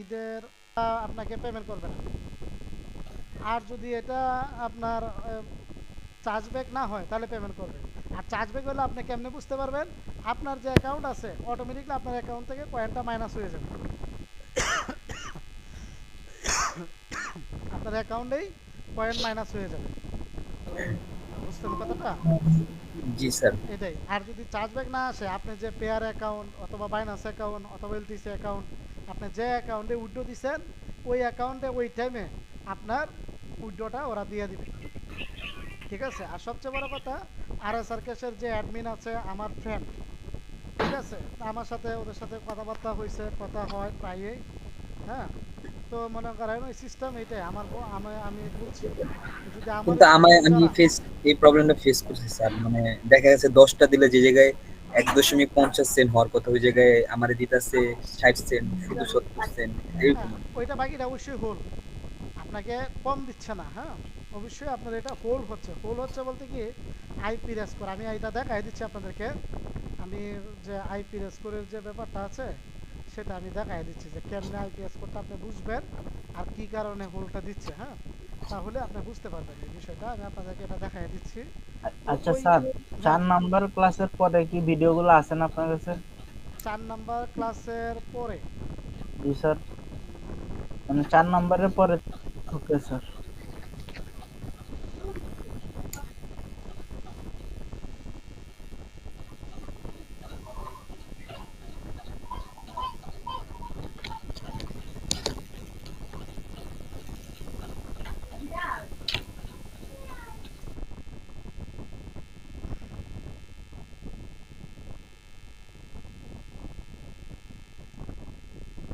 ঈদের আপনাকে পেমেন্ট করবে না। আর যদি এটা আপনার চার্জব্যাক না হয় তাহলে পেমেন্ট করবে। আর চার্জব্যাক হলে আপনি কেমনে বুঝতে পারবেন? আপনার যে অ্যাকাউন্ট আছে অটোমেটিকলি আপনার অ্যাকাউন্ট থেকে কয়েনটা মাইনাস হয়ে যাবে, আপনার অ্যাকাউন্টেই কয়েন মাইনাস হয়ে যাবে। বুঝতেন কথাটা? জি স্যার। এটাই। আর যদি চার্জব্যাক না আসে, আপনি যে পেয়ার অ্যাকাউন্ট অথবা বাইনান্স অ্যাকাউন্ট অথবা এলটিসি অ্যাকাউন্ট, আপনি যে অ্যাকাউন্টে উইথড্র দিচ্ছেন ওই অ্যাকাউন্টে ওই টাইমে আপনার উইথড্রটা ওরা দিয়ে দিবে। ঠিক আছে? আর সবচেয়ে বড় কথা, আরএসআর ক্যাশের যে অ্যাডমিন আছে আমার ফ্রেন্ড, ঠিক আছে? তা আমার সাথে ওদের সাথে কথাবার্তা হয়েছে, কথা হয় প্রায়ই। হ্যাঁ, তো মনে করেন ওই সিস্টেম এইটাই। আমি বলছি যদি আমার কিন্তু আমায় স্টুডেন্ট আমি যারা এই প্রবলেমটা ফেস করছি স্যার। মানে দেখা গেছে ১০টা দিলে যে জায়গায় ১.৫০ সেন্ট হওয়ার কথা ওই জায়গায় আমারে দিতেছে ৬০ সেন্ট, শুধু ৭০ সেন্ট এরকম। হ্যাঁ, ওইটা বাকিটা অবশ্যই হোল, আপনাকে কম দিচ্ছে না। হ্যাঁ, অবশ্যই আপনার এটা হোল্ড হচ্ছে। হোল্ড হচ্ছে বলতে কি, আইপি রেস্কোর আমি এটা দেখাই দিচ্ছি আপনাদেরকে। আমি যে আইপি রেস্কোরের যে ব্যাপারটা আছে সেটা আমি দেখাই দিচ্ছি যে কেমনে আইপি রেস্কোরটা আপনি বুঝবেন আর কি কারণে হোল্ডটা দিচ্ছে। হ্যাঁ, তাহলে আপনি বুঝতে পারবেন এই বিষয়টা। আমি আপনাদেরকে এটা দেখাই দিচ্ছি। তো আচ্ছা ওই স্যার, হ্যাঁ, 4 নাম্বার ক্লাসের পরে কি ভিডিওগুলো আছে না আপনার কাছে? 4 নাম্বার ক্লাসের পরে জি স্যার, মানে 4 নাম্বারের পরে। Okay sir.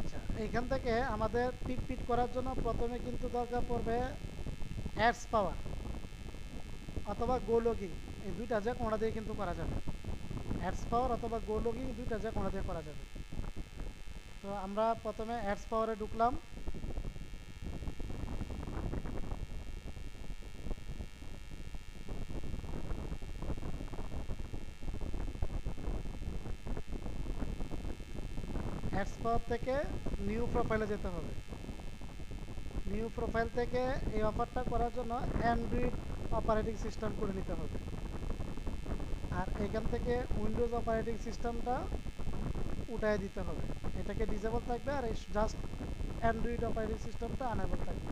আচ্ছা, এইখান থেকে আমাদের পিট করার জন্য প্রথমে কিন্তু দরকার পড়বে অ্যাডস পাওয়ার অথবা গো লগিং। এই দুইটা যে কোনটা দিয়ে কিন্তু করা যাবে। অ্যাডস পাওয়ার অথবা গো লগিং দুইটা যে কোনটা দিয়ে করা যাবে। তো আমরা প্রথমে অ্যাডস পাওয়ারে ঢুকলাম। অ্যাডস পাওয়ার থেকে নিউ প্রোফাইলে যেতে হবে। নিউ প্রোফাইল থেকে এই অফারটা করার জন্য অ্যান্ড্রয়েড অপারেটিং সিস্টেম করে নিতে হবে। আর এখান থেকে উইন্ডোজ অপারেটিং সিস্টেমটা উঠায় দিতে হবে। এটাকে ডিসেবল থাকবে আর জাস্ট অ্যান্ড্রয়েড অপারেটিং সিস্টেমটা আনেবল থাকবে।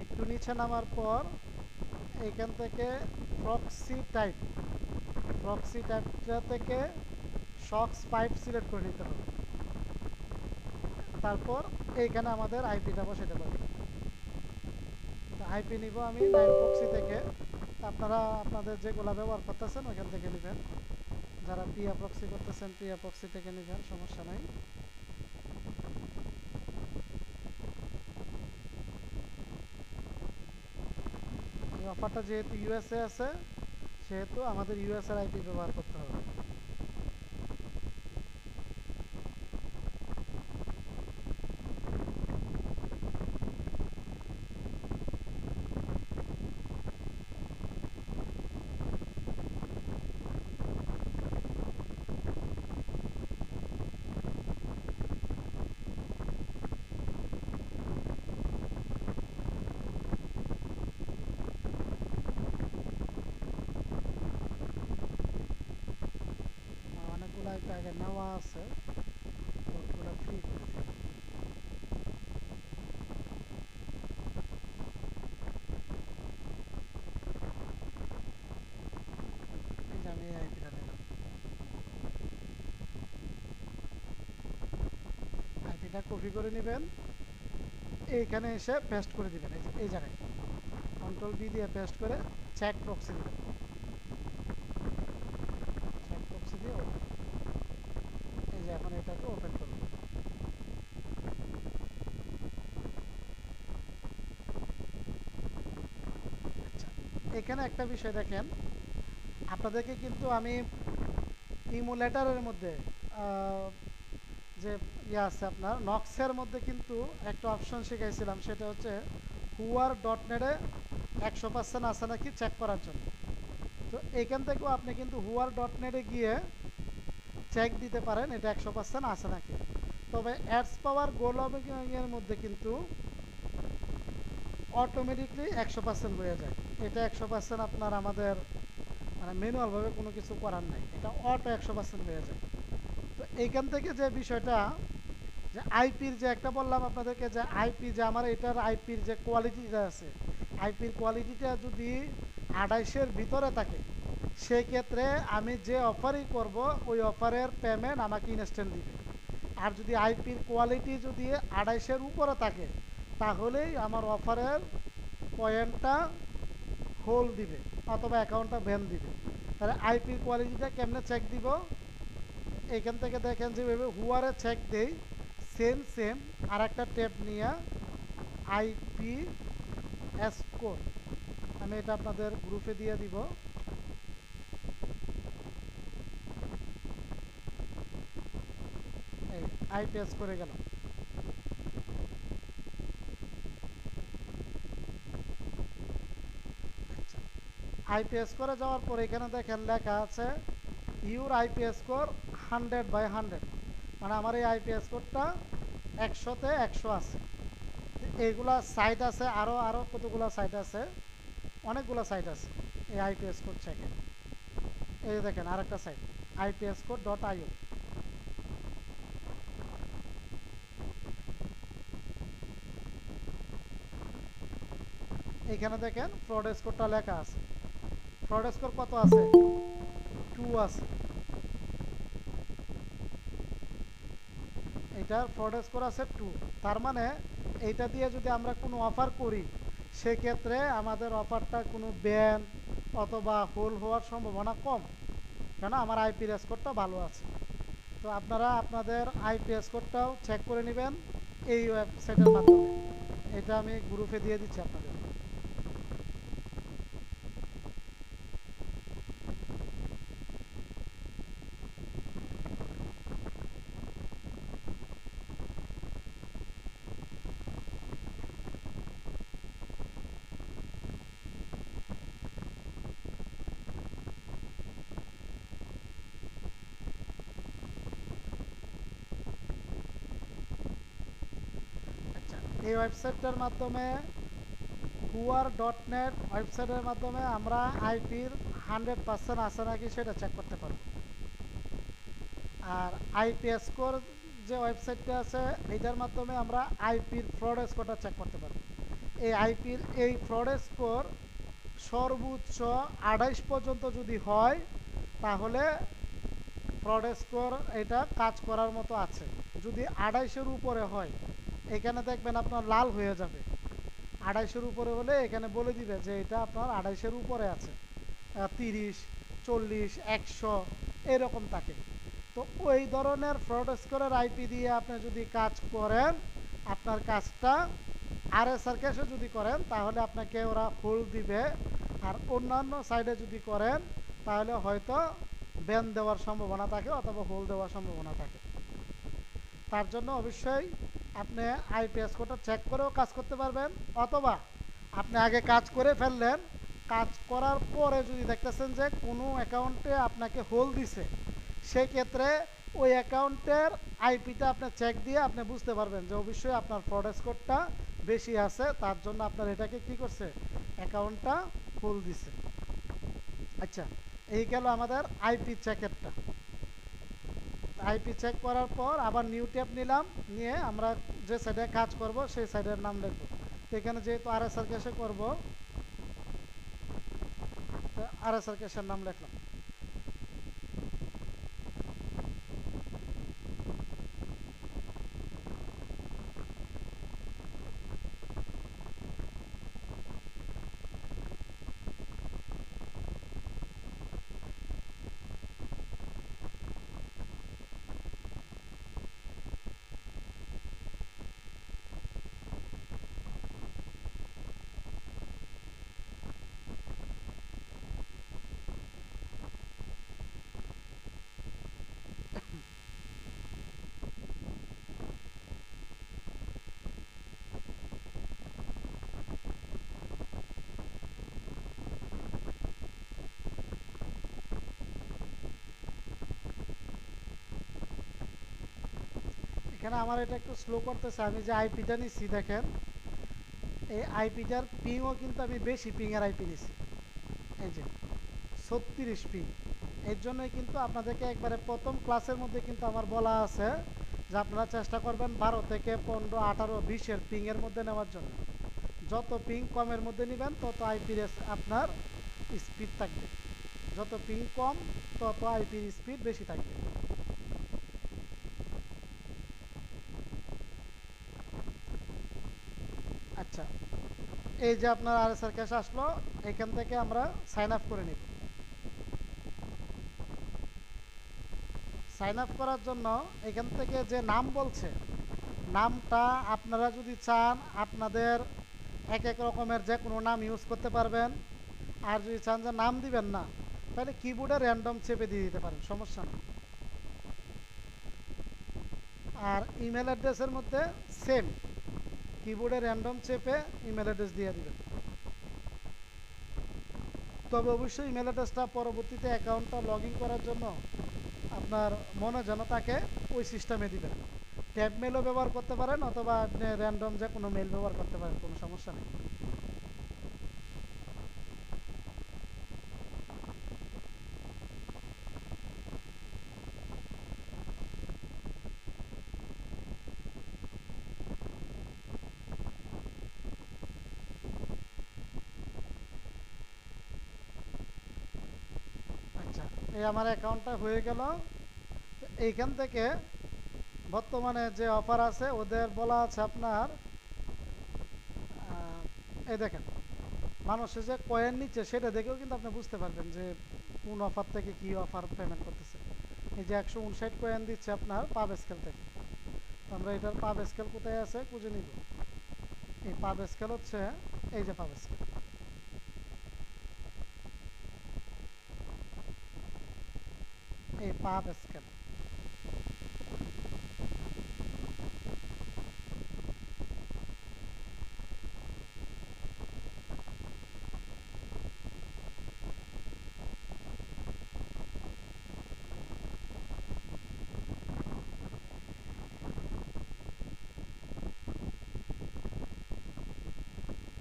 একটু নিচে নামার পর এইখান থেকে প্রক্সি টাইপটা থেকে শক্স পাইপ সিলেক্ট করে নিতে হবে। তারপর এইখানে আমাদের আইপিটা বসাতে পারবে। আইপি নিব আমি 9 প্রক্সি থেকে। আপনারা আপনাদের যেগুলো ব্যবহার করতেছেন ওইখান থেকে নেবেন। যারা পিয়া প্রক্সি করতেছেন পিয়া প্রক্সি থেকে নেবেন, সমস্যা নাই। এই অফারটা যেহেতু ইউএসএ আছে সেহেতু আমাদের ইউএসএর আইপি ব্যবহার করতে হবে। আমার অনেকগুলো আইপি আগে নেওয়া আছে, ওগুলো ফ্রি করে দিই। এই যে আমি এই আইপিটা নিলাম। আইপিটা কপি করে নেবেন, এইখানে এসে পেস্ট করে দিবেন। এই যে এই জায়গায় কন্ট্রোল বি দিয়ে পেস্ট করে চেক প্রক্সি দিবেন। চেক প্রক্সি দিয়ে ওপেন। এই যে এখন এটাকে ওপেন করুন। আচ্ছা, এখানে একটা বিষয় দেখেন, আপনাদেরকে কিন্তু আমি ইমুলেটারের মধ্যে আহ, যে ইয়ে আছে আপনার নক্সের মধ্যে কিন্তু একটা অপশন শিখাইছিলাম, সেটা হচ্ছে হুয়ার ডট নেটে 100% আছে নাকি চেক করার জন্য। তো এখান থেকেও আপনি কিন্তু হুয়ার ডট নেটে গিয়ে চেক দিতে পারেন এটা 100% আছে নাকি। তবে অ্যাডস পাওয়ার গো লগইনের মধ্যে কিন্তু অটোমেটিকলি 100% হয়ে যায়। এটা 100% আপনার আমাদের মানে ম্যানুয়ালভাবে কোনো কিছু করার নাই, এটা অটো 100% হয়ে যায়। তো এইখান থেকে যে বিষয়টা যে আইপির যে একটা বললাম আপনাদেরকে যে আইপি যে আমার এটার আইপির যে কোয়ালিটিটা আছে, আইপির কোয়ালিটিটা যদি 28-এর ভিতরে থাকে সেই ক্ষেত্রে আমি যে অফারই করব ওই অফারের পেমেন্ট আমাকে ইনস্ট্যান্ট দিবে। আর যদি আইপির কোয়ালিটি যদি 28-এর উপরে থাকে তাহলেই আমার অফারের পয়েন্টটা হোল্ড দিবে অথবা অ্যাকাউন্টটা ব্যান দিবে। তাহলে আইপির কোয়ালিটিটা কেমনে চেক দিব, এখান থেকে দেখেন যেভাবে হুয়ারে চেক দেই সেম আর একটা ট্যাব নিয়ে আইপি স্কোর, আমি এটা আপনাদের গ্রুপে দিয়ে দিব। এই আইপি স্কোরে গেল। আচ্ছা, আইপি স্কোরে যাওয়ার পর এখানে দেখেন লেখা আছে ইউর আইপি স্কোর 100/100, মানে আমার এই আইপি স্কোরটা 100-তে 100 আছে। এইগুলা সাইট আছে আরও কতগুলো সাইট আছে, অনেকগুলো সাইট আছে এই আইপি স্কোর চেকে। এই যে দেখেন আরেকটা সাইট ipscore.io, এইখানে দেখেন ফ্রড স্কোরটা লেখা আছে। ফ্রড স্কোর কত আছে? 2 আছে। এটার ফ্রড স্কোর আছে 2, তার মানে এইটা দিয়ে যদি আমরা কোনো অফার করি সেক্ষেত্রে আমাদের অফারটা কোনো ব্যান অথবা হোল হওয়ার সম্ভাবনা কম, কেন আমার আইপি স্কোরটা ভালো আছে। তো আপনারা আপনাদের আইপি স্কোরটাও চেক করে নেবেন এই ওয়েবসাইটের মাধ্যমে। এটা আমি গ্রুপে দিয়ে দিচ্ছি আপনাদের। আচ্ছা, এই ওয়েবসাইটটার মাধ্যমে হুয়ার.নেট ওয়েবসাইটের মাধ্যমে আমরা আইপির 100% আছে নাকি সেটা চেক করতে পারবো। আর আইপি স্কোর যে ওয়েবসাইটটা আছে এইটার মাধ্যমে আমরা আইপির ফ্রড স্কোরটা চেক করতে পারবো। এই আইপির এই ফ্রড স্কোর সর্বোচ্চ 28 পর্যন্ত যদি হয় তাহলে ফ্রড স্কোর এটা কাজ করার মতো আছে। যদি 28-এর উপরে হয় এখানে দেখবেন আপনার লাল হয়ে যাবে। 28-এর উপরে হলে এখানে বলে দিবে যে এটা আপনার 28-এর উপরে আছে, 30, 40, 100 এরকম থাকে। তো ওই ধরনের ফ্রড স্কোরের আইপি দিয়ে আপনি যদি কাজ করেন আপনার কাজটা আরএসআর ক্যাশে যদি করেন তাহলে আপনাকে ওরা হোল্ড দিবে। আর অন্যান্য সাইডে যদি করেন তাহলে হয়তো ব্যান দেওয়ার সম্ভাবনা থাকে অথবা হোল্ড দেওয়ার সম্ভাবনা থাকে। তার জন্য অবশ্যই আপনি আইপি স্কোরটা চেক করেও কাজ করতে পারবেন, অথবা আপনি আগে কাজ করে ফেললেন, কাজ করার পরে যদি দেখতেছেন যে কোনো অ্যাকাউন্টে আপনাকে হোল্ড দিছে সেই ক্ষেত্রে ওই অ্যাকাউন্টের আইপিটা আপনি চেক দিয়ে আপনি বুঝতে পারবেন যে অবশ্যই আপনার ফ্রড স্কোরটা বেশি আছে, তার জন্য আপনার এটাকে কি করছে অ্যাকাউন্টটা হোল্ড দিছে। আচ্ছা, এই গেল আমাদের আইপি চেকেরটা। আইপি চেক করার পর আবার নিউ ট্যাব নিলাম, নিয়ে আমরা যে সাইডে কাজ করব সেই সাইডের নাম লিখব। তো এখানে যেহেতু আরএসআর ক্যাশে করব আরএসআর ক্যাশের নাম লিখলাম। এখানে আমার এটা একটু স্লো করতেছে, আমি যে আইপিটা নিচ্ছি দেখেন, এই আইপিটার পিংও কিন্তু আমি বেশি পিংয়ের আইপি নিছি, এই যে 36 পিং। এর জন্যই কিন্তু আপনাদেরকে একবারে প্রথম ক্লাসের মধ্যে কিন্তু আমার বলা আছে যে আপনারা চেষ্টা করবেন 12 থেকে 15, 18, 20-এর পিংয়ের মধ্যে নেওয়ার জন্য। যত পিং কমের মধ্যে নেবেন তত আইপির আপনার স্পিড থাকবে, যত পিং কম তত আইপির স্পিড বেশি থাকবে। আচ্ছা, এই যে আপনার আরএসআর ক্যাশ আসলো, এখান থেকে আমরা সাইন আপ করে নিব। সাইন আপ করার জন্য এখান থেকে যে নাম বলছে, নামটা আপনারা যদি চান আপনাদের এক এক রকমের যে কোনো নাম ইউজ করতে পারবেন। আর যদি চান যে নাম দিবেন না, তাহলে কিবোর্ডে র্যান্ডম চেপে দিয়ে দিতে পারেন, সমস্যা নেই। আর ইমেল অ্যাড্রেসের মধ্যে সেম, কিবোর্ডে র্যান্ডম চেপে ইমেল অ্যাড্রেস দিয়ে দিবেন। তবে অবশ্যই ইমেল অ্যাড্রেসটা পরবর্তীতে অ্যাকাউন্টটা লগ ইন করার জন্য আপনার মনে যেন তাকে ওই সিস্টেমে দিবেন। ট্যাব মেলও ব্যবহার করতে পারেন অথবা আপনি র্যান্ডম যে কোনো মেল ব্যবহার করতে পারেন, কোনো সমস্যা নেই। আচ্ছা, এই আমার অ্যাকাউন্টটা হয়ে গেল। এইখান থেকে বর্তমানে যে অফার আছে ওদের বলা আছে আপনার, এই দেখেন মানুষের যে কয়েন নিচ্ছে সেটা দেখেও কিন্তু আপনি বুঝতে পারবেন যে কোন অফার থেকে কি অফার পেমেন্ট করতেছে। এই যে 159 কয়েন দিচ্ছে আপনার পাব স্কেল থেকে। আমরা এটার পাব স্কেল কোথায় আছে খুঁজে নিব। এই পাব স্কেল হচ্ছে এই যে পাব স্কেল, এই পাব স্কেল।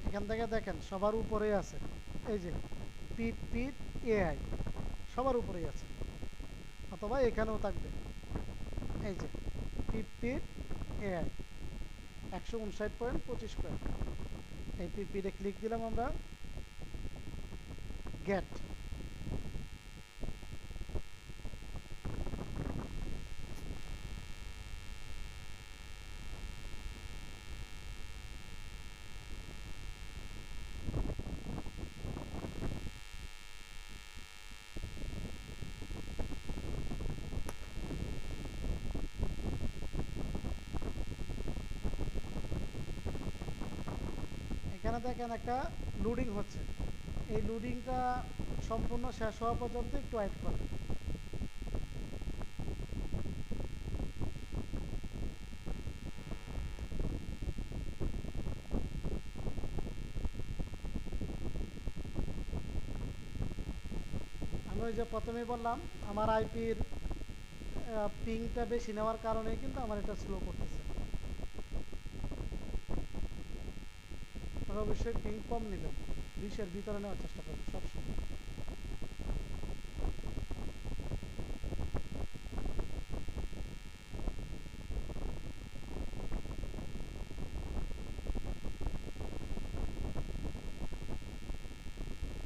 এখান থেকে দেখেন সবার উপরেই আছে এই যে পিট পিট এআই, সবার উপরেই আছে, অথবা এখানেও থাকবে এই যে পিট পিট এআই 159.25 কয়েন। এই পিট পিটে ক্লিক দিলাম আমরা, গেট। এখানে দেখেন একটা লোডিং হচ্ছে, এই লোডিংটা সম্পূর্ণ শেষ হওয়া পর্যন্ত একটু ওয়েট করবেন। আমি ওই যে প্রথমেই বললাম আমার আইপির পিংটা বেশি নেওয়ার কারণে কিন্তু আমার এটা স্লো করতেছে। আপনারা অবশ্যই পিং কম নেবেন, 20-এর ভিতরে নেওয়ার চেষ্টা করবেন সবসময়।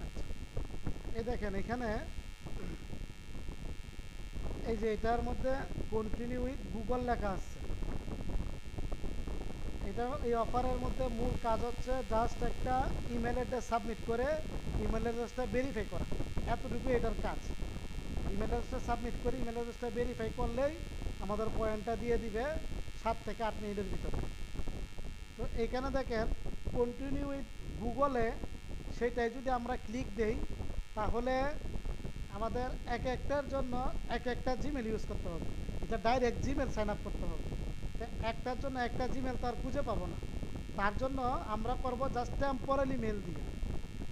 আচ্ছা, এই দেখেন এখানে এই যে এটার মধ্যে কন্টিনিউ উইথ গুগল লেখা আছে। এটা এই অফারের মধ্যে মূল কাজ হচ্ছে জাস্ট একটা ইমেল অ্যাড্রেস সাবমিট করে ইমেল অ্যাড্রেসটা ভেরিফাই করা, এতটুকু এটার কাজ। ইমেল অ্যাড্রেসটা সাবমিট করে ইমেল অ্যাড্রেসটা ভেরিফাই করলেই আমাদের পয়েন্টটা দিয়ে দিবে 7 থেকে 8 মিনিটের ভিতরে। তো এখানে দেখেন কন্টিনিউ উইথ গুগলে, সেটাই যদি আমরা ক্লিক দেই তাহলে আমাদের এক একটার জন্য এক একটা জিমেল ইউজ করতে হবে। এটা ডাইরেক্ট জিমেল সাইন আপ করতে হবে, একটার জন্য একটা জিমেল তো আর খুঁজে পাবো না। তার জন্য আমরা করব জাস্ট টেম্পোরারি মেল দিয়ে।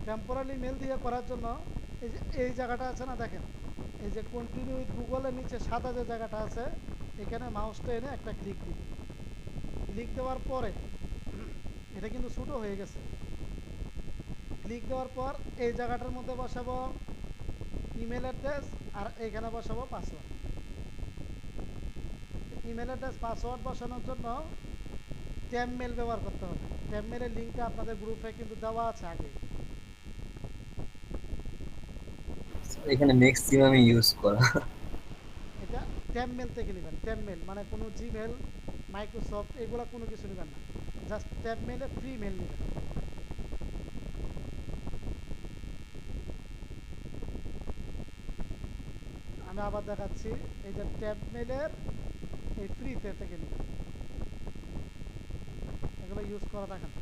টেম্পোরারি মেল দিয়ে করার জন্য এই যে এই জায়গাটা আছে না দেখেন, এই যে কন্টিনিউ উইথ গুগলের নিচে সাদা যে জায়গাটা আছে এখানে মাউসটা এনে একটা ক্লিক দিব। ক্লিক দেওয়ার পরে এটা কিন্তু ছোটো হয়ে গেছে। ক্লিক দেওয়ার পর এই জায়গাটার মধ্যে বসাবো ইমেল অ্যাড্রেস, আর এখানে বসাবো পাসওয়ার্ড। ইমেল অ্যাড্রেস পাসওয়ার্ড বসানোর জন্য ট্যাব মেল ব্যবহার করতে হবে। ট্যাব মেলের লিঙ্কটা আপনাদের গ্রুপে কিন্তু দেওয়া আছে আগে। এখানে ম্যাক্সিমাম ইউজ করা। এটা ট্যাব মেল থেকে নেবেন। ট্যাব মেল মানে কোনো জিমেল, মাইক্রোসফট এগুলো কোনো কিছু নেবেন না, জাস্ট ট্যাব মেলে ফ্রি মেল নেবেন। আমি আবার দেখাচ্ছি, এই যে ট্যাব মেলের এই ফ্রিতে থেকে নেবেন, এগুলো ইউজ করা থাকেন।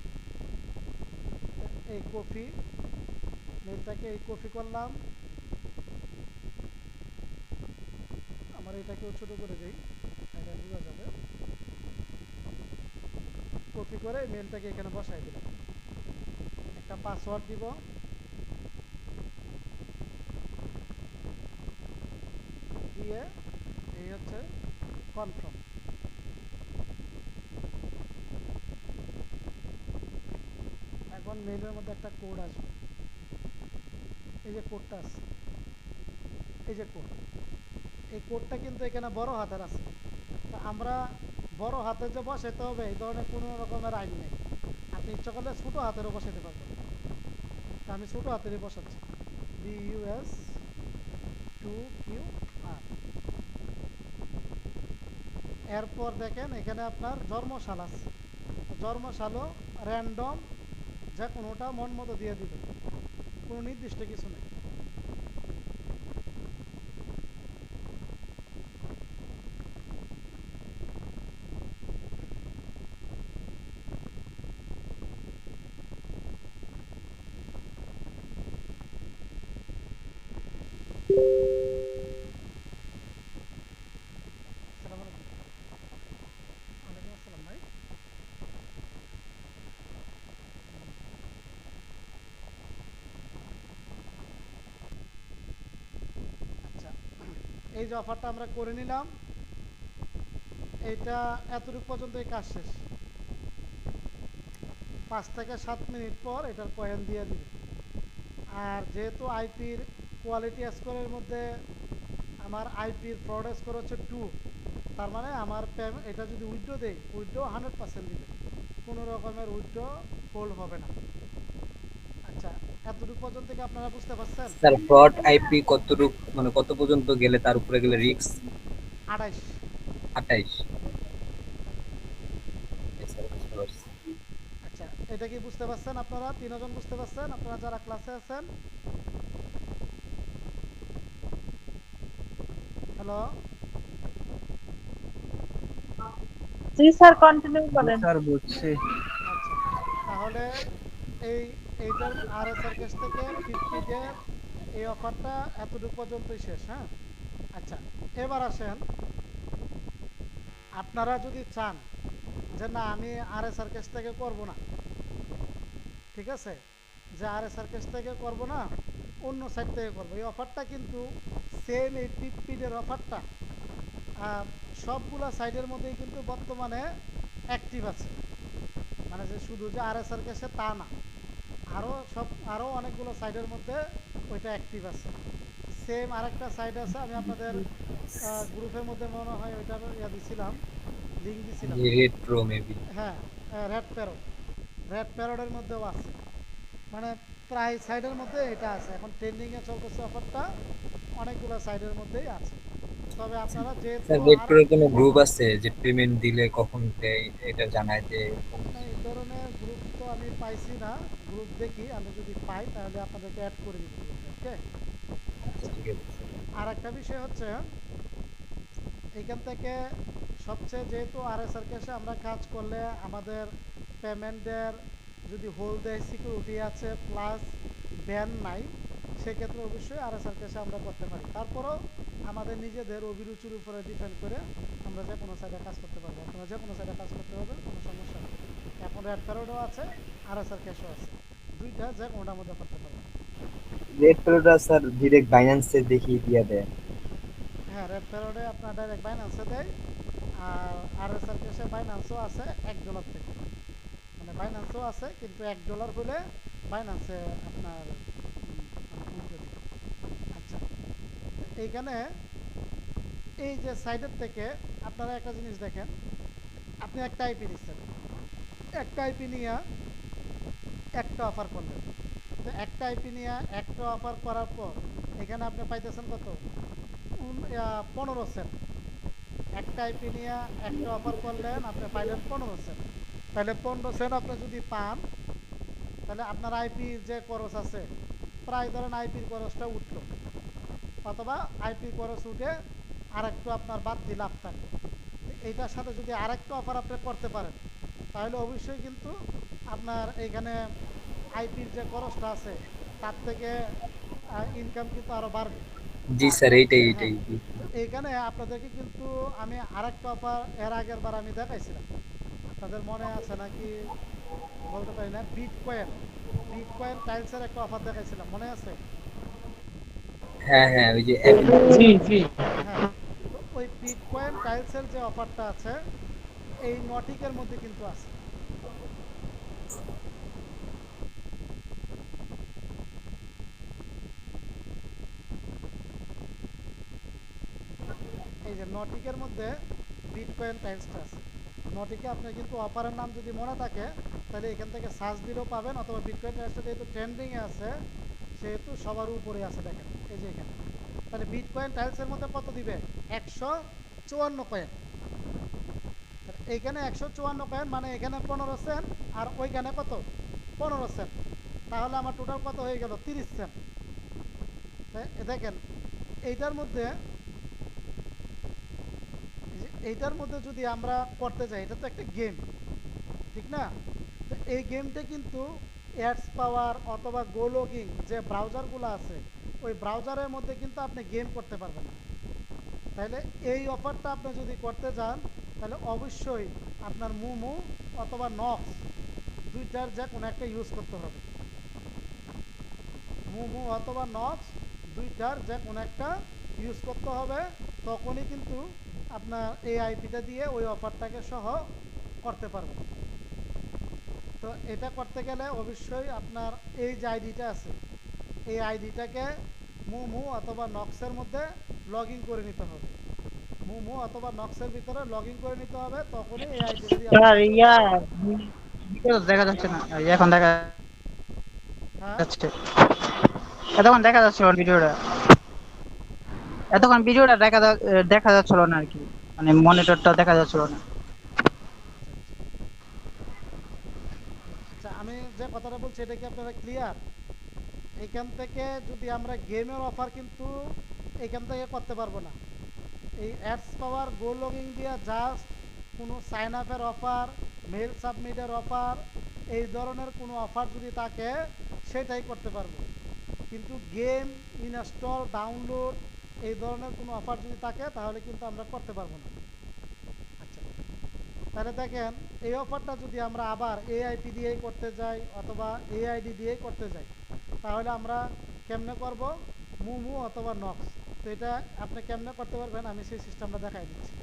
এই কপি মেলটাকে এই কপি করলাম, আমার এটাকেও ছোটো করে দিই, এটা বোঝা যাবে। কপি করে মেলটাকে এখানে বসাই দিলাম, একটা পাসওয়ার্ড দিব, দিয়ে এই হচ্ছে কনফার্ম। এখন মেইলের মধ্যে একটা কোড আসবে, এই যে কোডটা আছে, এই যে কোড, এই কোডটা কিন্তু এখানে বড় হাতের আছে। তো আমরা বড় হাতে যে বসাইতে হবে এই ধরনের কোনো রকমের আইন নেই, আপনি ইচ্ছা করলে ছোটো হাতেরও বসাইতে পারবেন। তো আমি ছোটো হাতেরই বসাচ্ছি, BUS2QR। এরপর দেখেন এখানে আপনার জন্মসাল আছে, জন্মসালও র্যান্ডম যা কোনোটা মন মতো দিয়ে দিবেন, কোনো নির্দিষ্ট কিছু নেই। আসসালামু আলাইকুম। ওয়ালাইকুম আসসালাম ভাই। আচ্ছা, এই যে অফারটা আমরা করে নিলাম, এইটা এতটুকু পর্যন্ত এই কাজ শেষ। 5 থেকে 7 মিনিট পর এটার কয়েন দিয়ে দিবে। আর যেহেতু আইপির কোয়ালিটি স্কোরের মধ্যে আমার আইপির ফ্রড স্কোর হচ্ছে 2, তার মানে আমার এটা যদি উইথড্র দেই, উইথড্র 100% দিবে, কোনো রকমের উইথড্র হোল্ড হবে না। আচ্ছা, এতটুকু পর্যন্ত কি আপনারা বুঝতে পারছেন? স্যার ফ্রড আইপি কতটুক মানে কত পর্যন্ত গেলে তার উপরে গেলে রিস্ক? 28। 28। স্যার বুঝতে পারছি। আচ্ছা, এটা কি বুঝতে পারছেন আপনারা? 3 জন বুঝতে পারছেন আপনারা যারা ক্লাসে আছেন? হ্যালো, জি স্যার, কন্টিনিউ করেন। স্যার বুঝছি। আচ্ছা, তাহলে এইটার আরএসআর কেস থেকে 50 ডে এই অফারটা এতটুকু পর্যন্তই শেষ। হ্যাঁ, আচ্ছা, এবার আসেন, আপনারা যদি চান যে না আমি আরএসআর কেস থেকে করব না, ঠিক আছে, যে আরএসআর কেস থেকে করব না, অন্য সাইট থেকে করব, এই অফারটা কিন্তু সেম এই পিপিডের অফারটা সবগুলা সাইটের মধ্যেই কিন্তু বর্তমানে অ্যাক্টিভ আছে। মানে যে শুধু যে আরএসআর কেসে তা না, আরও অনেকগুলো সাইটের মধ্যে ওইটা অ্যাক্টিভ আছে। সেম আরেকটা সাইট আছে, আমি আপনাদের গ্রুপের মধ্যে মনে হয় ওইটা ইয়া দিছিলাম, লিঙ্ক দিছিলাম। Red pro maybe. হ্যাঁ, রেড প্যারোডের মধ্যেও আছে, মানে প্রায় সাইডের মধ্যে এটা আছে। এখন ট্রেন্ডিংয়ে চলতেছে অফারটা, অনেকগুলো সাইডের মধ্যেই আছে। তবে আপনারা যেহেতু স্যার রেড প্রোর কোনো গ্রুপ আছে যে পেমেন্ট দিলে কখন দেয় এটা জানায় যে? এই ধরনের গ্রুপ তো আমি পাইছি না, গ্রুপ দেখি, আমি যদি পাই তাহলে আপনাদেরকে অ্যাড করে দিব গ্রুপে। ওকে, আচ্ছা, ঠিক আছে স্যার। আর একটা বিষয় হচ্ছে এইখান থেকে সবচেয়ে যেহেতু আরএসআর কেসে আমরা কাজ করলে আমাদের পেমেন্টের যদি হোল দেয় সিকিউরিটি আছে প্লাস ব্যান নাই, সেক্ষেত্রে অবশ্যই আরএসআর কেসে আমরা করতে পারি। তারপরেও আমাদের নিজেদের অভিরুচির উপরে ডিপেন্ড করে আমরা যে কোনো সাইডে কাজ করতে পারবো। আপনারা যে কোনো সাইডে কাজ করতে পারবেন, কোনো সমস্যা নেই। এখন রেড প্যারোডও আছে, আরএসআর কেসও আছে, দুইটা যে কোনোটার মধ্যে করতে পারবেন। রেড প্রোটা স্যার ডিরেক্ট বাইন্যান্সে দেখি দিয়ে দেয়। হ্যাঁ, রেড প্যারোডে আপনার ডাইরেক্ট বাইন্যান্সে দেয়, আর আরএসআর ক্যাশে বাইন্যান্সও আছে $1 থেকে, মানে বাইন্যান্সও আছে কিন্তু $1 হলে বাইন্যান্সে আপনার মানে উইথড্র দিবে। আচ্ছা, এইখানে এই যে সাইডের থেকে আপনারা একটা জিনিস দেখেন, আপনি একটা আইপি নিচ্ছেন, একটা আইপি নিয়ে একটা অফার করলেন, তো একটা আইপি নিয়ে একটা অফার করার পর এখানে আপনি পাইতেছেন কত, 15 সেন্ট। একটা আইপি নিয়ে একটা অফার করলেন, আপনি পাইলেন 15 সেন্ট। তাহলে 15 সেন্ট আপনি যদি পান, তাহলে আপনার আইপির যে খরচ আছে, প্রায় ধরেন আইপির খরচটা উঠলো, অথবা আইপির খরচ উঠে আরেকটু আপনার বাড়তি লাভ থাকবে। এইটার সাথে যদি আরেকটা অফার আপনি করতে পারেন, তাহলে অবশ্যই কিন্তু আপনার এইখানে আইপির যে খরচটা আছে তার থেকে ইনকাম কিন্তু আরও বাড়বে। জি স্যার, এইটাই হ্যাঁ, এইটাই জি। তো এইখানে আপনাদেরকে কিন্তু আমি আরেকটা অফার এর আগের বার আমি দেখাইছিলাম, আপনাদের মনে আছে নাকি বলতে পারি না, বিটকয়েন টাইলসের একটা অফার দেখাইছিলাম, মনে আছে? হ্যাঁ হ্যাঁ, ওই যে জি জি। হ্যাঁ, তো ওই বিটকয়েন টাইলসের যে অফারটা আছে এই নটিকের মধ্যে কিন্তু আছে। এই যে নটিকের মধ্যে বিটকয়েন টাইলসটা আছে। নটিকে আপনার কিন্তু অফারের নাম যদি মনে থাকে তাহলে এখান থেকে সার্চ দিলেও পাবেন, অথবা বিটকয়েন টাইলসটা যেহেতু ট্রেন্ডিংয়ে আছে সেহেতু সবার উপরে আছে, দেখেন এই যে এখানে। তাহলে বিটকয়েন টাইলসের মধ্যে কত দিবে, 154 কয়েন। এইখানে 154 কয়েন, মানে এখানে 15 সেন্ট আর ওইখানে কত, 15 সেন্ট। তাহলে আমার টোটাল কত হয়ে গেল, 30 সেন্ট। দেখেন এইটার মধ্যে, এইটার মধ্যে যদি আমরা করতে যাই, এটা তো একটা গেম, ঠিক না? তো এই গেমটা কিন্তু অ্যাডস পাওয়ার অথবা গো লগিং যে ব্রাউজারগুলো আছে ওই ব্রাউজারের মধ্যে কিন্তু আপনি গেম করতে পারবেন না। তাহলে এই অফারটা আপনি যদি করতে যান তাহলে অবশ্যই আপনার মুমু অথবা নক্স দুইটার যে কোনো একটা ইউজ করতে হবে। মুমু অথবা নক্স দুইটার যে কোনো একটা ইউজ করতে হবে, তখনই কিন্তু আপনার এই আইপিটা দিয়ে ওই অফারটাকে সহ করতে পারবেন। তো এটা করতে গেলে অবশ্যই আপনার এই যে আইডিটা আছে এই আইডিটাকে মুমু অথবা নক্সের মধ্যে লগ ইন করে নিতে হবে। মুমু অথবা নক্সের ভিতরে লগ ইন করে নিতে হবে, তখনই এই আইডিটা দিয়ে স্যার ইয়া ভিডিও দেখা যাচ্ছে না, এখন দেখা হ্যাঁ যাচ্ছে। এতক্ষণ দেখা যাচ্ছিল না ভিডিওটা, এতক্ষণ ভিডিওটা দেখা যাচ্ছিল না আর কি, মানে মনিটরটা দেখা যাচ্ছিল না। আচ্ছা, আমি যে কথাটা বলছি এটা কি আপনারা ক্লিয়ার? এখান থেকে যদি আমরা গেমের অফার কিন্তু এখান থেকে করতে পারবো না। এই অ্যাডস পাওয়ার গো লগিং দিয়ে জাস্ট কোনো সাইন আপের অফার, মেল সাবমিটের অফার, এই ধরনের কোনো অফার যদি থাকে সেটাই করতে পারবো। কিন্তু গেম ইনস্টল ডাউনলোড এই ধরনের কোনো অফার যদি থাকে তাহলে কিন্তু আমরা করতে পারবো না। আচ্ছা, তাহলে দেখেন এই অফারটা যদি আমরা আবার এআইপি দিয়েই করতে যাই অথবা এআইডি দিয়েই করতে যাই, তাহলে আমরা কেমনে করব, মুমু অথবা নক্স। তো এটা আপনি কেমনে করতে পারবেন আমি সেই সিস্টেমটা দেখাই দিচ্ছি।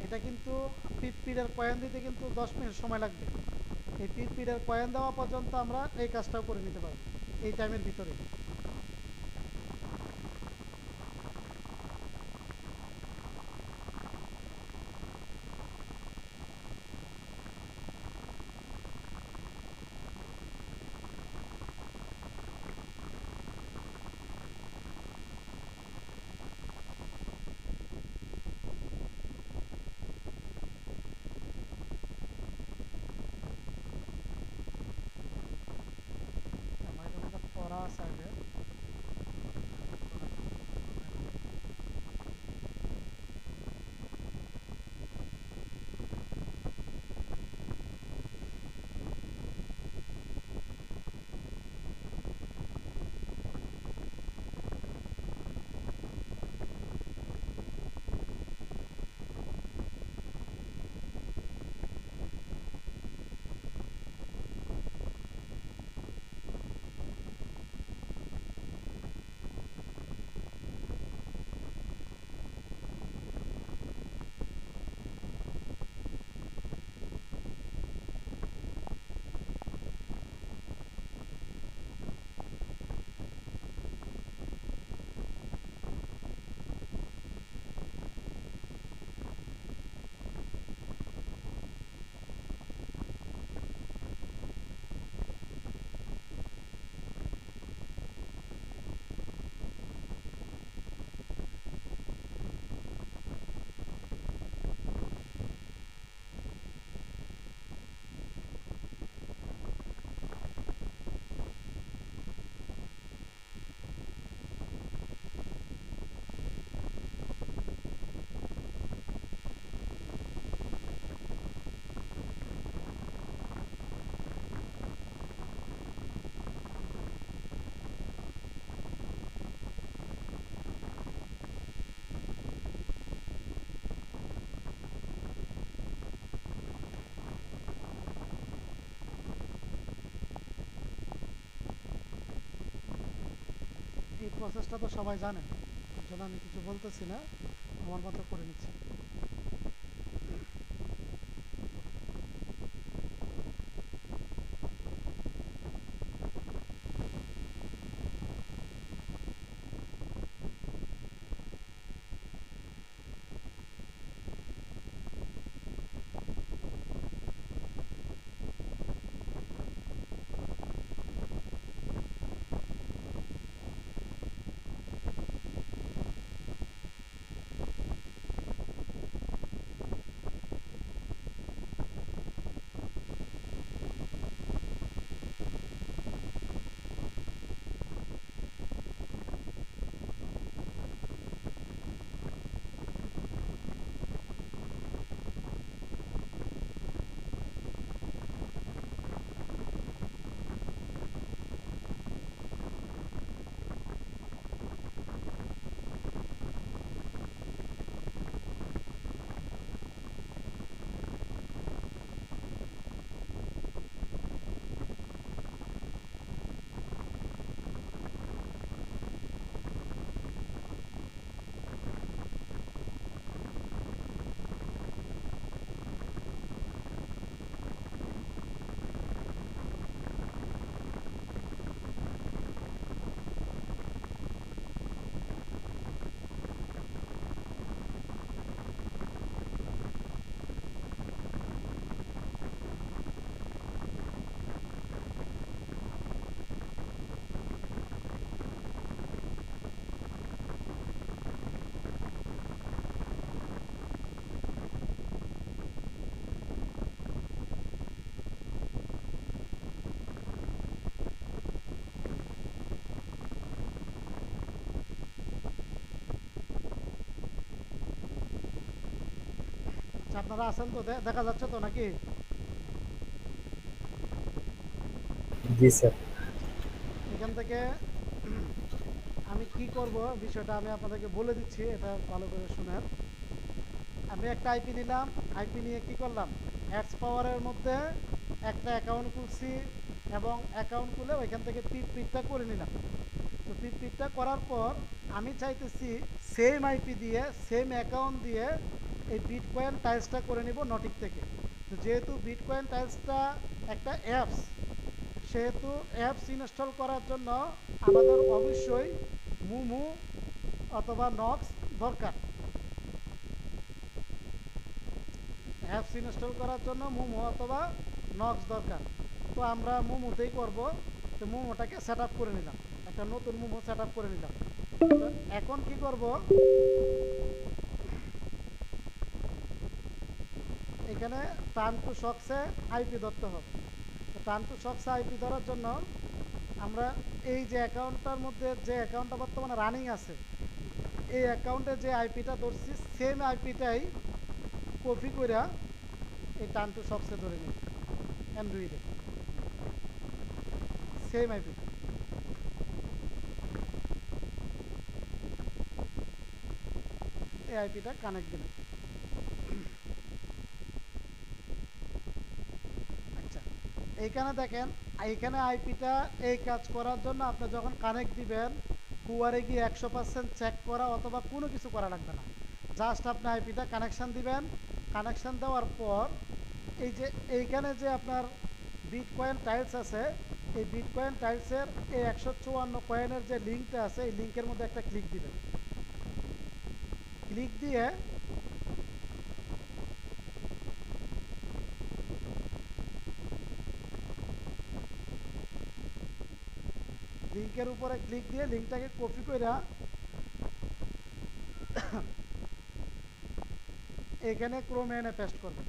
এটা কিন্তু পিটপিটের কয়েন দিতে কিন্তু 10 মিনিট সময় লাগবে। এই পিটপিটের কয়েন দেওয়া পর্যন্ত আমরা এই কাজটাও করে নিতে পারবো এই টাইমের ভিতরে। আমার এটা মধ্যে পড়া আছে আগে। বাকি প্রসেসটা তো সবাই জানে, এর জন্য আমি কিছু বলতেছি না, আমার মতো করে নিচ্ছি। আচ্ছা, আপনারা আছেন তো? দেখা যাচ্ছে তো নাকি? জি স্যার। এখান থেকে আমি কি করব বিষয়টা আমি আপনাদেরকে বলে দিচ্ছি, এটা ভালো করে শুনেন। আমি একটা আইপি নিলাম, আইপি নিয়ে কি করলাম, অ্যাডস পাওয়ারের মধ্যে একটা অ্যাকাউন্ট খুলছি এবং অ্যাকাউন্ট খুলে ওইখান থেকে পিটটা করে নিলাম। তো পিটটা করার পর আমি চাইতেছি সেম আইপি দিয়ে সেম অ্যাকাউন্ট দিয়ে এই বিটকয়েন টাইলসটা করে নিব নটিক থেকে। তো যেহেতু বিটকয়েন টাইলসটা একটা অ্যাপস, সেহেতু অ্যাপস ইনস্টল করার জন্য আমাদের অবশ্যই মুমু অথবা নক্স দরকার। অ্যাপস ইনস্টল করার জন্য মুমো অথবা নক্স দরকার। তো আমরা মুমোতেই করব। তো মুমোটাকে সেট আপ করে নিলাম, একটা নতুন মুমো সেট আপ করে নিলাম। তো এখন কি করব, এখানে টার্ন টু শক্সে আইপি ধরতে হবে। তো টার্ন টু শক্সে আইপি ধরার জন্য আমরা এই যে অ্যাকাউন্টটার মধ্যে যে অ্যাকাউন্টটা বর্তমানে রানিং আছে, এই অ্যাকাউন্টে যে আইপিটা ধরছি সেম আইপিটাই কপি করে এই টার্ন টু শক্সে ধরে নিই অ্যান্ড্রয়েডে, সেম আইপিটা। এই আইপিটা কানেক্ট দিলাম। আচ্ছা, এইখানে দেখেন, এইখানে আইপিটা এই কাজ করার জন্য আপনি যখন কানেক্ট দিবেন, হুয়ারে গিয়ে 100% চেক করা অথবা কোনো কিছু করা লাগবে না। জাস্ট আপনি আইপিটা কানেকশান দিবেন। কানেকশান দেওয়ার পর এই যে এইখানে যে আপনার বিটকয়েন টাইলস আছে, এই বিটকয়েন টাইলসের এই 154 কয়েনের যে লিঙ্কটা আছে, এই লিঙ্কের মধ্যে একটা ক্লিক দিবেন। ক্লিক দিয়ে লিঙ্কের উপরে ক্লিক দিয়ে লিঙ্কটাকে কপি করে এখানে ক্রোমে এনে পেস্ট করবেন।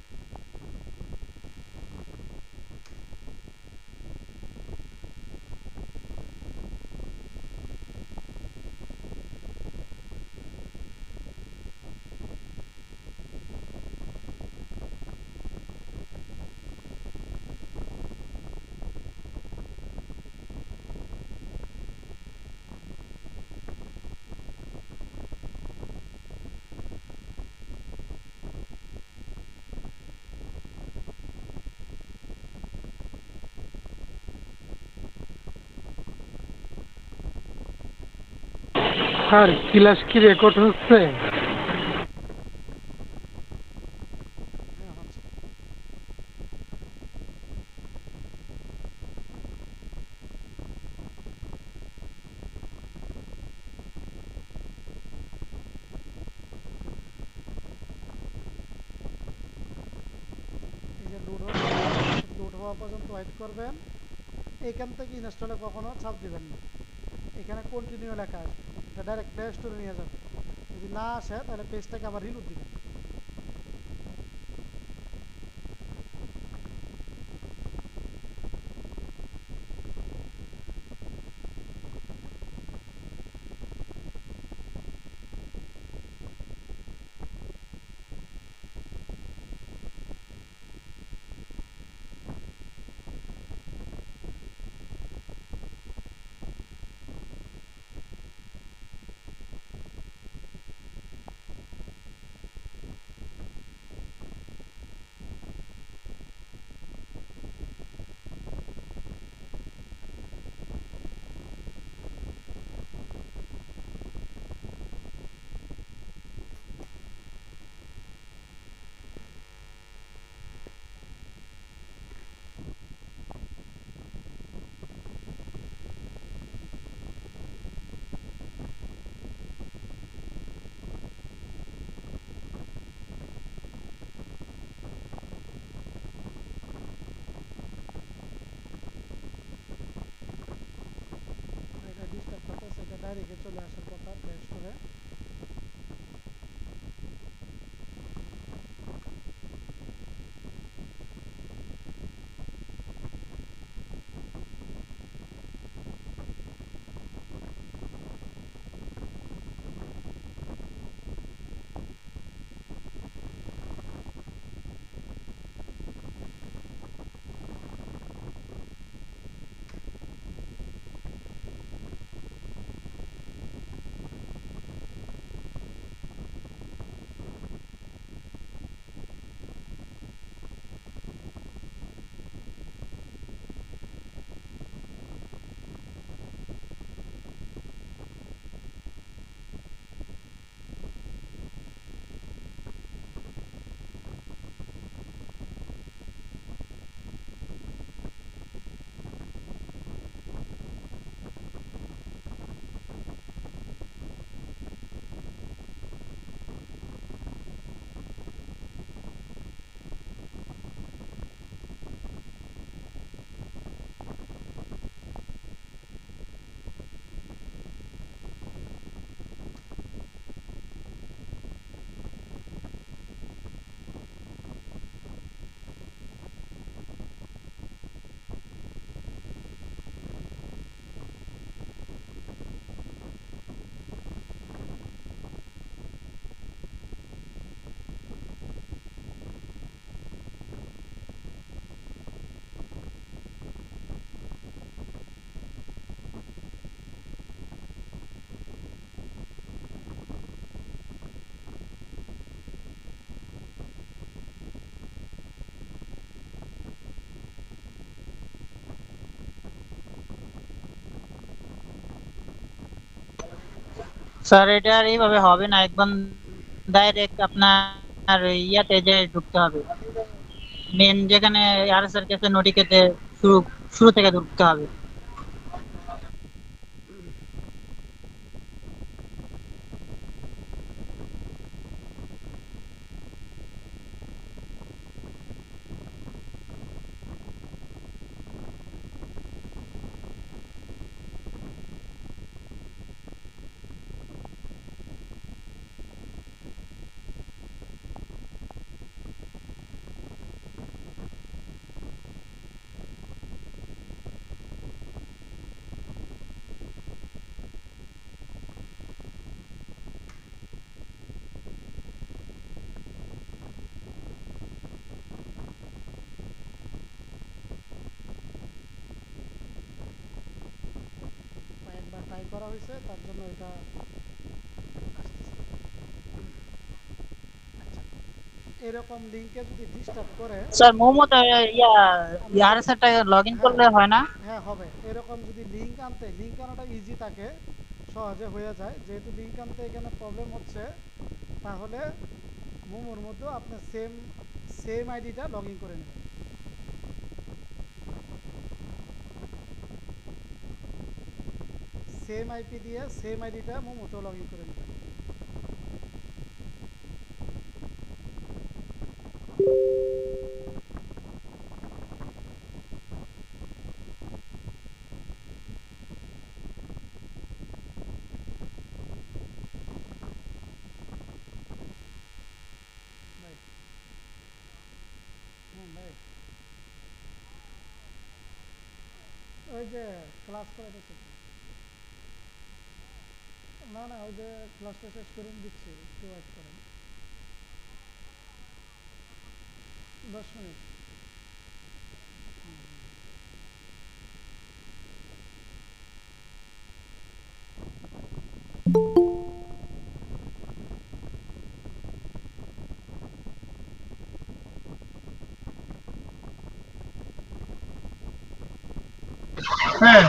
স্যার ক্লাস কি রেকর্ড হচ্ছে? হ্যাঁ হচ্ছে। এই যে লোড হওয়া পর্যন্ত ওয়েট করবেন। এইখান থেকে ইনস্টলে কখনো চাপ দিবেন না, এখানে কন্টিনিউ লেখা আসবে, এটা ডাইরেক্ট প্লে স্টোরে নিয়ে যাবে। যদি না আসে তাহলে পেজটাকে আবার রিলোড দিবেন। এটা ডিস্টার্ব করতেছে, এটা ডাইরেক্টে চলে আসার কথা প্লে স্টোরে। স্যার এটা আর এইভাবে হবে না, একদম ডাইরেক্ট আপনার ইয়াতে যে ঢুকতে হবে, মেন যেখানে আরএসআর কাছে নোটিকেতে শুরু শুরু থেকে ঢুকতে হবে। একবার ট্রাই করা হয়েছে, তার জন্য এটা আসতেছে। আচ্ছা, এরকম লিঙ্কে যদি ডিস্টার্ব করে, স্যার মোহাম্মদ আরএসআরটা লগ ইন করলে হ্যাঁ হয় না? হ্যাঁ হবে। এরকম যদি লিঙ্ক আনতে, লিঙ্ক আনাটা ইজি থাকে, সহজে হয়ে যায়। যেহেতু লিঙ্ক আনতে এখানে প্রবলেম হচ্ছে, তাহলে মোমোর মধ্যেও আপনার সেম আইডিটা লগ ইন করে নেবেন। সেম আইপি দিয়ে সেম আইডিটা মোমোতেও লগ ইন করে নেবেন। ভাই ভাই ওই যে ক্লাস করে দিচ্ছে, না না ওই যে ক্লাসটা শেষ করুন, দিচ্ছি, একটু ওয়েট করেন 10 মিনিট। হ্যাঁ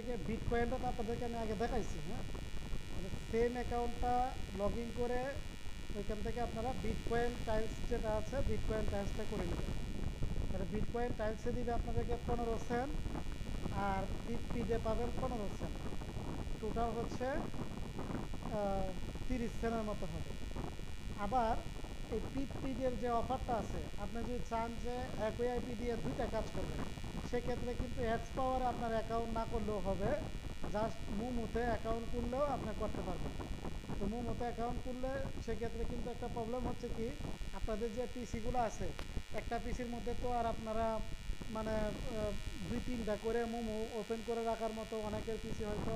থেকে বিটকয়েনটা তো আপনাদেরকে আমি আগে দেখাইছি, হ্যাঁ, সেম অ্যাকাউন্টটা লগ ইন করে ওইখান থেকে আপনারা বিটকয়েন টাইলস যেটা আছে বিটকয়েন টাইলসটা করে নেবেন। তাহলে বিটকয়েন টাইলসে দিবে আপনাদেরকে 15 সেন্ট আর পিপিতে পাবেন 15 সেন্ট, টোটাল হচ্ছে 30 সেন্টের মতো হবে। আবার এই পিপিদের যে অফারটা আছে, আপনি যদি চান যে একই আইপি দিয়ে দুইটা কাজ করবেন, সেক্ষেত্রে কিন্তু অ্যাডস পাওয়ারে আপনার অ্যাকাউন্ট না করলেও হবে, জাস্ট মুমুতে অ্যাকাউন্ট করলেও আপনি করতে পারবেন। তো মুমুতে অ্যাকাউন্ট করলে সেক্ষেত্রে কিন্তু একটা প্রবলেম হচ্ছে কি, আপনাদের যে পিসিগুলো আছে একটা পিসির মধ্যে তো আর আপনারা মানে 2-3টা করে মোমো ওপেন করে রাখার মতো অনেকের পিসি হয়তো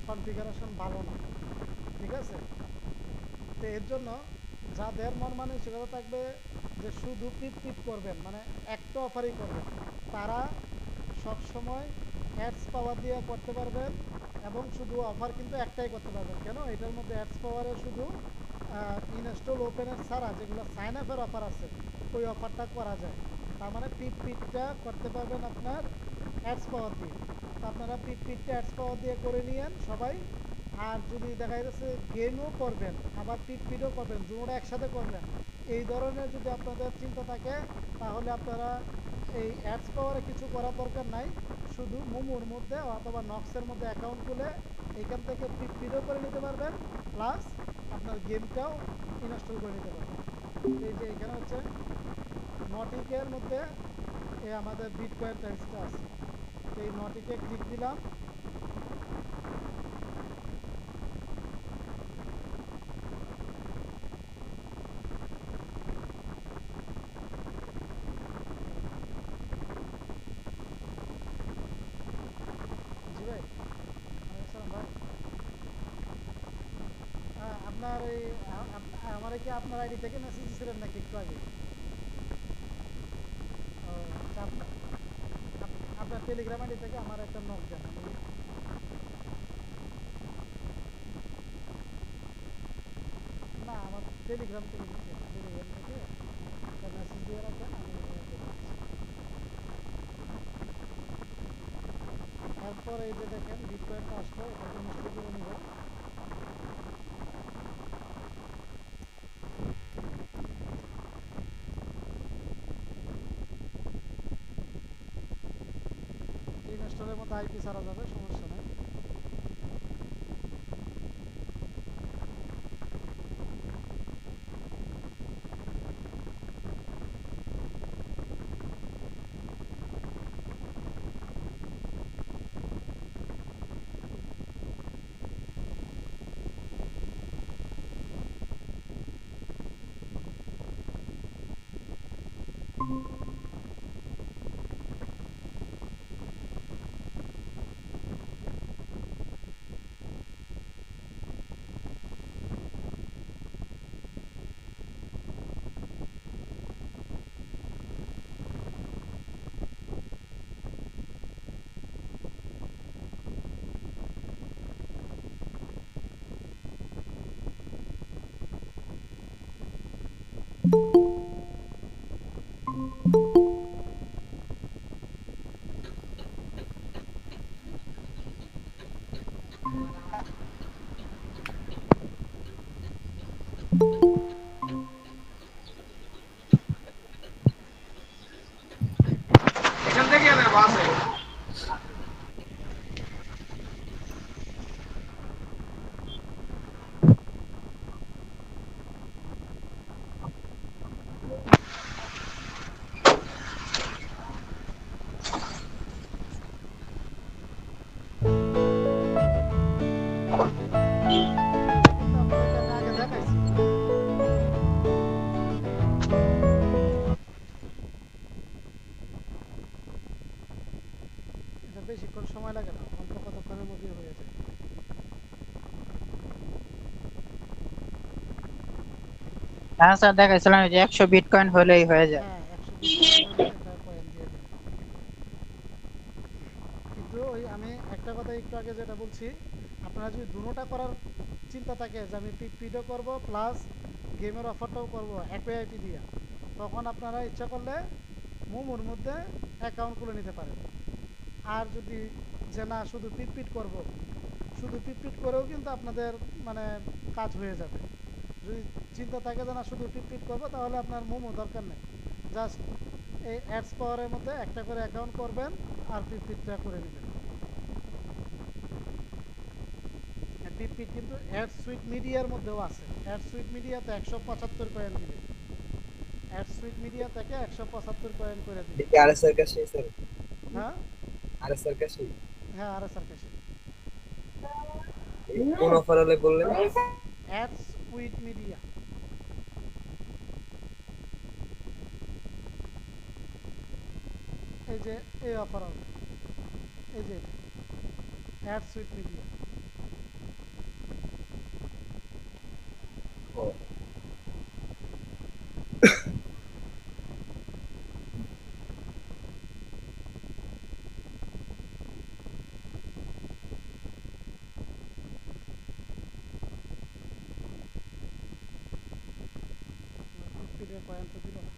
কনফিগারেশন ভালো না, ঠিক আছে। তো এর জন্য যাদের মন মানসিকতা থাকবে যে শুধু পিপ করবেন, মানে একটা অফারই করবেন, তারা সবসময় অ্যাডস পাওয়ার দিয়ে করতে পারবেন এবং শুধু অফার কিন্তু একটাই করতে পারবেন। কেন? এটার মধ্যে অ্যাডস পাওয়ারে শুধু ইনস্টল ওপেনের ছাড়া যেগুলো সাইন আপের অফার আছে ওই অফারটা করা যায়। তার মানে পিপটা করতে পারবেন আপনার অ্যাডস পাওয়ার দিয়ে। তো আপনারা পিপটা অ্যাডস পাওয়ার দিয়ে করে নিয়েন সবাই। আর যদি দেখা যাচ্ছে গেমও করবেন আবার পিটও করবেন, দুটোটা একসাথে করবেন, এই ধরনের যদি আপনাদের চিন্তা থাকে, তাহলে আপনারা এই অ্যাডস পাওয়ারে কিছু করার দরকার নাই, শুধু মোমোর মধ্যে অথবা নক্সের মধ্যে অ্যাকাউন্ট খুলে এইখান থেকে পিটও করে নিতে পারবেন, প্লাস আপনার গেমটাও ইনস্টল করে নিতে পারবেন। এই যে এখানে হচ্ছে নটিকের মধ্যে আমাদের বিটকয়েন টাইলসটা আছে, এই নটিকে ক্লিক দিলাম। জি ভাই, আসসালাম ভাই। আপনার এই আমার কি আপনার আইডি থেকে মেসেজ দিয়েছিলেন নাকি একটু আগে? ও আচ্ছা, আপনার টেলিগ্রাম আইডি থেকে আমার একটা নক দেন। না, আমার টেলিগ্রাম থেকে দিচ্ছি, টেলিগ্রাম থেকে একটা মেসেজ দিয়ে রাখেন, আমি তারপর এই যে দেখেন বিটকয়েনটা আসলো, এটাকে ইনস্টল করে নিব। ইনস্টলের মতো আইপি ছাড়া যাবে, সমস্যা নাই। এখান থেকে বাসে আপনাদেরকে আমি আগে দেখাইছি। এটা বেশিক্ষণ সময় লাগে না, অল্প কতক্ষণের মধ্যেই হয়ে যায়। হ্যাঁ স্যার, দেখাইছিলাম যে 100 বিটকয়েন হলেই হয়ে যায়। হ্যাঁ, 100 বিটকয়েন হলে এটা কয়েন দিয়ে দেবে। কিন্তু ওই আমি একটা কথা একটু আগে যেটা বলছি, আপনারা যদি দুটোটা করার চিন্তা থাকে যে আমি পিডও করবো প্লাস গেমের অফারটাও করবো একই আইপি দিয়ে, তখন আপনারা ইচ্ছা করলে মোমোর মধ্যে অ্যাকাউন্ট খুলে নিতে পারেন। আর যদি যে না শুধু পিট করব, শুধু পিট করেও কিন্তু আপনাদের মানে কাজ হয়ে যাবে। যদি চিন্তা থাকে যে না শুধু পিট করবো, তাহলে আপনার মোমো দরকার নেই, জাস্ট এই অ্যাডস পাওয়ারের মধ্যে একটা করে অ্যাকাউন্ট করবেন আর পিটটা করে নেবেন। পিট কিন্তু অ্যাড সুইট মিডিয়ার মধ্যেও আছে। অ্যাড সুইট মিডিয়াতে 175 কয়েন দিবে, অ্যাড সুইট মিডিয়া থেকে 175 কয়েন করে দিবে। দেখি আরএসআর কাছে স্যার, হ্যাঁ আরএসআর কাছে হ্যাঁ, আর স্যার কাছে কোন অফার হলে বললেন? Ad sweet media. এই যে এই অফার হবে, এই যে অ্যাড সুইট মিডিয়া। পিটের কয়েন তো দিল না।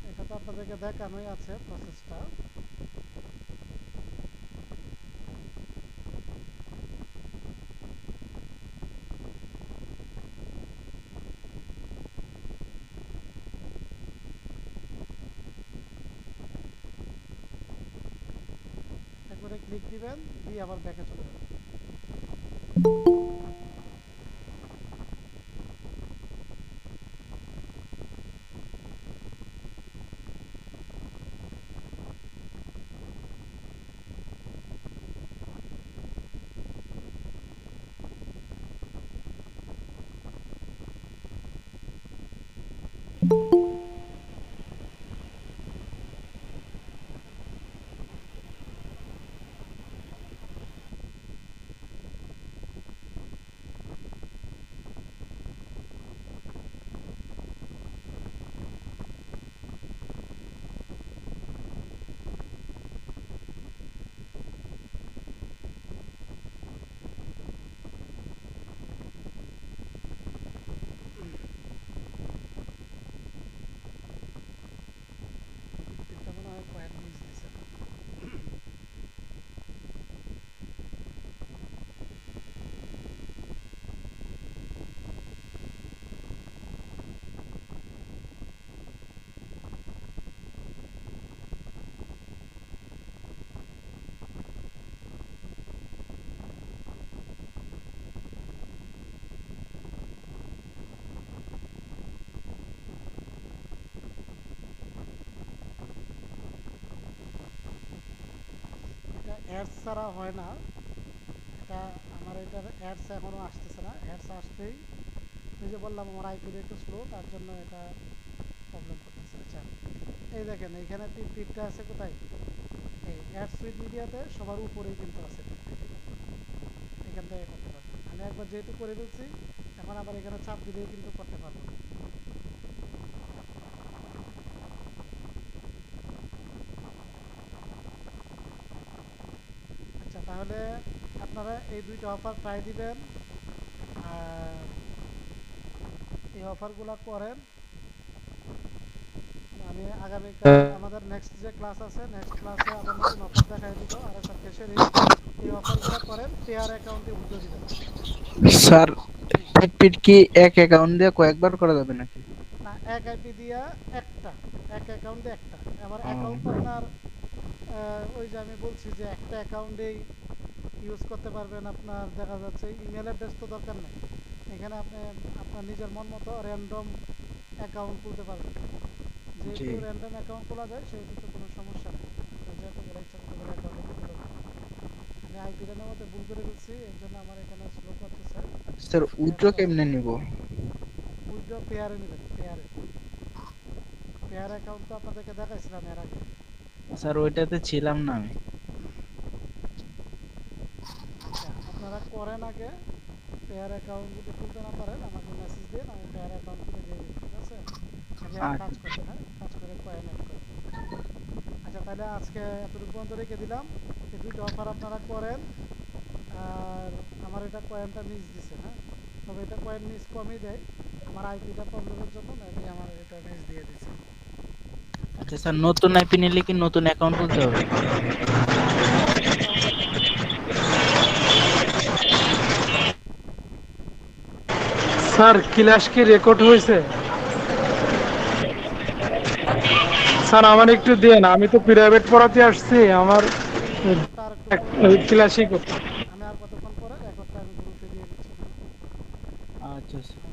এটা তো আপনাদেরকে দেখানোই আছে প্রসেসটা। একবারে ক্লিক দিবেন, দিয়ে আবার ব্যাকে চলে যাবেন। পিটটা মনে হয় কয়েন মিস দিছে। এটা অ্যাডস ছাড়া হয় না, এটা আমার এটার অ্যাডস এখনও আসতেছে না। অ্যাডস আসতেই ওই যে বললাম আমার আইপিটা একটু স্লো, তার জন্য এটা প্রবলেম করতেছে। আচ্ছা এই দেখেন এইখানে পিটটা আছে কোথায়, এই অ্যাড সুইট মিডিয়াতে সবার উপরেই কিন্তু আছে পিট। এখান থেকে করতে পারবেন। আমি একবার যেহেতু করে ফেলছি, এখন আবার এখানে চাপ দিলেই কিন্তু করতে পারবো। আচ্ছা তাহলে আপনারা এই দুইটা অফার ট্রাই দিবেন, আর এই অফারগুলো করেন। আমি আগামীকাল আমাদের নেক্সট যে ক্লাস আছে, নেক্সট ক্লাসে আবার নতুন অফার দেখাই দিব। আর স্যার ক্যাশের এই অফারগুলো করেন, পেয়ার অ্যাকাউন্টে উইথড্র দিবেন। স্যার পিট কি এক অ্যাকাউন্ট দিয়ে কয়েকবার করা যাবে নাকি? না, এক আইপি দিয়া একটা, এক অ্যাকাউন্টে একটা। আবার অ্যাকাউন্ট আপনার ওই যে আমি বলছি যে একটা অ্যাকাউন্টেই ইউজ করতে পারবেন। আপনার দেখা যাচ্ছে ইমেল অ্যাড্রেস তো দরকার নেই, এখানে আপনি আপনার নিজের মন মতো র্যান্ডম অ্যাকাউন্ট খুলতে পারবেন। যেহেতু র্যান্ডম অ্যাকাউন্ট খোলা যায় সেহেতু তো কোনো সমস্যা নেই, যেহেতু বলে ইচ্ছা করতে পারে অ্যাকাউন্টে খুলতে পারবেন। আমি আইপিটা নেওয়াতে ভুল করে ফেলছি, এর জন্য আমার এখানে স্লো করতেছে। স্যার উইথড্র কেমনে নিব? উইথড্র পেয়ারে নেবেন, পেয়ারে। পেয়ার অ্যাকাউন্ট তো আপনাদেরকে দেখাইছিলাম এর আগে। স্যার ওইটাতে ছিলাম না আমি। আচ্ছা আপনারা করেন আগে, পেয়ার অ্যাকাউন্ট যদি খুলতে না পারেন আমাকে মেসেজ দিন, আমি পেয়ার অ্যাকাউন্ট খুলে দিয়ে দিই, ঠিক আছে? আগে কাজ করেন, হ্যাঁ কাজ করে কয়েন অ্যাড করেন। আচ্ছা তাহলে আজকে এতটুকু পর্যন্ত রেখে দিলাম। এই দুটো অফার আপনারা করেন, আর আমার এটা কয়েনটা মিস দিছে, হ্যাঁ তবে এটা পয়েন্ট মিস কমই দেয়। আমার আইপিটা প্রবলেমের জন্য মেবি আমার এটা মিস দিয়ে দিচ্ছে। আচ্ছা স্যার, নতুন আইপি নিলে কি নতুন অ্যাকাউন্ট খুলতে হবে? স্যার ক্লাস কি রেকর্ড হয়েছে? স্যার আমার একটু দেন, আমি তো প্রাইভেট পড়াতে আসছি, আমার তার একটু ক্লাসই করতে। আমি আর কতক্ষণ পরে রেকর্ডটা আমি গ্রুপে দিয়ে দিচ্ছি। আচ্ছা স্যার।